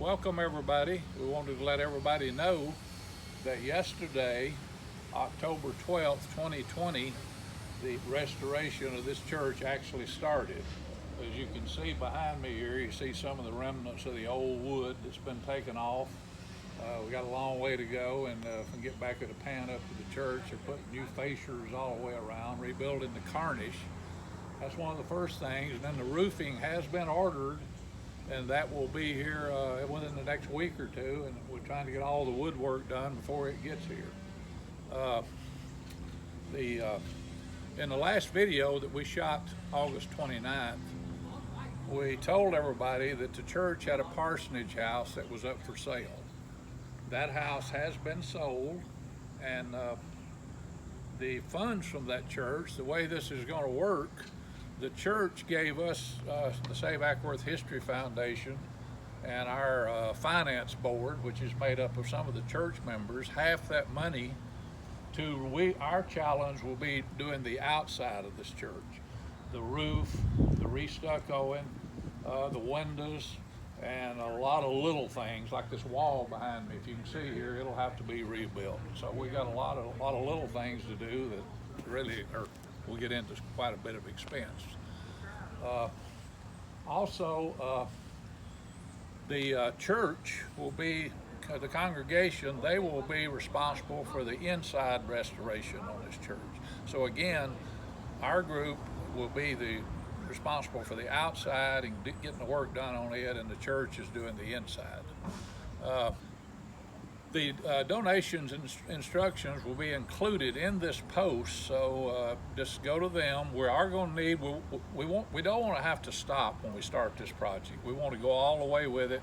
Welcome everybody. We wanted to let everybody know that yesterday, October 12th, 2020, the restoration of this church actually started. As you can see behind me here, you see some of the remnants of the old wood that's been taken off. We got a long way to go, and if we get back at the pan up to the church, they're putting new fascias all the way around, rebuilding the cornice. That's one of the first things. And then the roofing has been ordered, and that will be here within the next week or two, and we're trying to get all the woodwork done before it gets here. In the last video that we shot August 29th, we told everybody that the church had a parsonage house that was up for sale. That house has been sold, and the funds from that church, the way this is going to work, the church gave us, the Save Acworth History Foundation, and our finance board, which is made up of some of the church members, half that money to, our challenge will be doing the outside of this church. The roof, the restuccoing, the windows, and a lot of little things like this wall behind me. If you can see here, it'll have to be rebuilt. So we got a lot of little things to do that really we'll get into quite a bit of expense. Also, the church will be, the congregation, they will be responsible for the inside restoration on this church. So again, our group will be responsible for the outside and getting the work done on it, and the church is doing the inside. The donations and instructions will be included in this post, so just go to them. We are going to need, we don't want to have to stop when we start this project. We want to go all the way with it,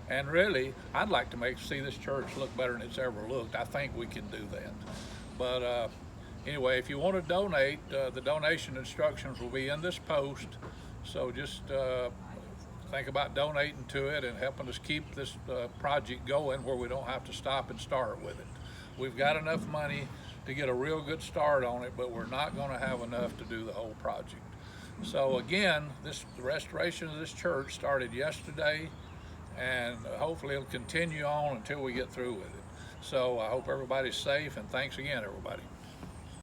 and really, I'd like to see this church look better than it's ever looked. I think we can do that. But anyway, if you want to donate, the donation instructions will be in this post, so just think about donating to it and helping us keep this project going where we don't have to stop and start with it. We've got enough money to get a real good start on it, but we're not going to have enough to do the whole project. So again, the restoration of this church started yesterday, and hopefully it'll continue on until we get through with it. So I hope everybody's safe, and thanks again, everybody.